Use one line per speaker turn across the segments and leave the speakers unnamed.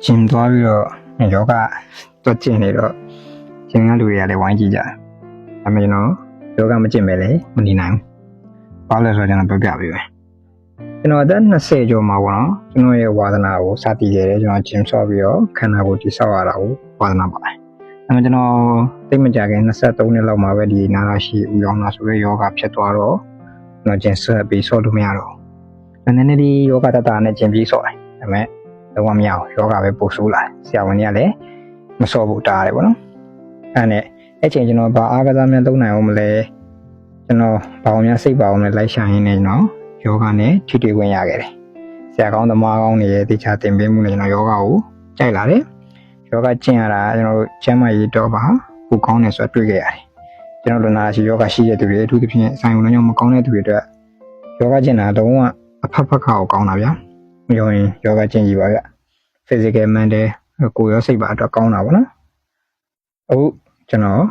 ကျင်သွားပြီးတော့ယောဂတော့ကျင်နေတော့ကျင်ကလူတွေကလည်းဝိုင်းကြည့်ကြတယ်။ဒါပေမဲ့ကျွန်တော်ယောဂမကျင်ပဲလေမနေနိုင်ဘူး။ဘာလို့လဲဆိုတော့ကျွန်တော်ပြောပြပေးမယ်။ကျွန်တော်အသက်20ကျော်မှာပေါ့နော်ကျွန်တော်ရဲ့ဝါသနာကိုစတည်ခဲ့တယ်ကျွန်တော်ဂျင်ဆော့ပြီးတော့ခန္ဓာကိုယ်တိဆောက်ရတာကိုဝါသနာပါတယ်။ဒါပေမဲ့ကျွန်တော်သိမကြခင်23နှစ်လောက်မှာပဲဒီနာရာရှိဦးရောင်းတာဆိုတဲ့ယောဂဖြစ်သွားတော့ကျွန်တော်ဂျင်ဆော့ပြီးဆော့လို့မရတော့ဘူး။နည်းနည်းဒီယောဂတတနဲ့ဂျင်ပြီးဆော့တယ်။ဒါပေမဲ့တော့မရအောင်ယောဂပဲပို့ဆိုးလာတယ်ဆရာဝန်ကြီးကလည်းမစော့ဘူးတားတယ်ပေါ့နော်အဲ့နဲ့အဲ့ချိန်ကျွန်တော်ဘာအားကစားများသုံးနိုင်အောင်မလဲကျွန်တော်ဘာအောင်များစိတ်ပါအောင်လဲလိုက်ရှာရင်းနေကျွန်တော်ယောဂနဲ့ထိတွေ့ဝင်ရခဲ့တယ်ဆရာကောင်းသမားကောင်းတွေရဲ့တေချာသင်ပေးမှုနဲ့ကျွန်တော်ယောဂကိုကြိုက်လာတယ်ယောဂကျင့်ရတာကျွန်တော်တို့ကျန်းမာရေးတော့ပါကိုကောင်းတယ်ဆိုတော့တွေ့ခဲ့ရတယ်ကျွန်တော်လူနာရှိယောဂရှိတဲ့သူတွေအထူးသဖြင့်ဆိုင်ဝင်လုံးမကောင်းတဲ့သူတွေအတွက်ယောဂကျင့်တာတော့အဖက်ဖက်ခါကိုကောင်းတာဗျာမယုံရင်ယောဂကျင့်ကြည့်ပါဗျ physical mental ကိုယ်ရောစိတ်ပါအတွက်ကောင်းတာပေါ့နော်အခုကျွန်တော်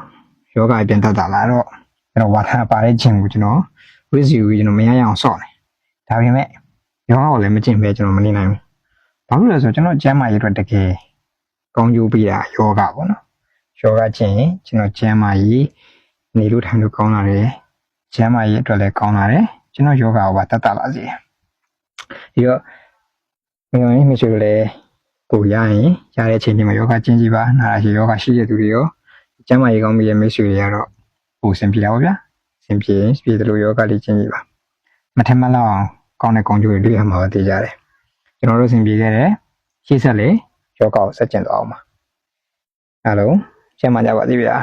ယောဂပြန်တက်တာလာတော့ကျွန်တော်ဝါထပါတဲ့ကျင့်ကိုကျွန်တော် review ကျွန်တော်မရရအောင်ဆော့တယ်ဒါပေမဲ့ယောဂကိုလည်းမကျင့်ပဲကျွန်တော်မနေနိုင်ဘူးဘာလို့လဲဆိုတော့ကျွန်တော်ကျန်းမာရေးအတွက်တကယ်ကောင်းကျိုးပေးတာယောဂပေါ့နော်ယောဂကျင့်ရင်ကျွန်တော်ကျန်းမာရေးနေလို့ထိုင်လို့ကောင်းလာတယ်ကျန်းမာရေးအတွက်လည်းကောင်းလာတယ်ကျွန်တော်ယောဂကိုပါတက်တာလာစေပြီးတော့မယုံရင်မရှိလို့လေကိုရရင်ရတဲ့အချိန်ဒီမှာယောဂကျင့်ကြည့်ပါနာရာရှိယောဂရှိတဲ့သူတွေရောကျန်းမာရေးကောင်းပြီးရဲ့မိတ်ဆွေတွေကတော့ပိုဆင်ပြေတာပေါ့ဗျာဆင်ပြေရင်ပြေတယ်လို့ယောဂလေးကျင့်ကြည့်ပါမထင်မှလောက်အောင်ကောင်းတဲ့ကောင်းကျိုးတွေတွေ့ရမှာပဲသိကြတယ်ကျွန်တော်တို့ဆင်ပြေခဲ့တယ်ရှေ့ဆက်လေယောဂကိုဆက်ကျင့်သွားအောင်ပါအားလုံးကျန်းမာကြပါစေဗျာ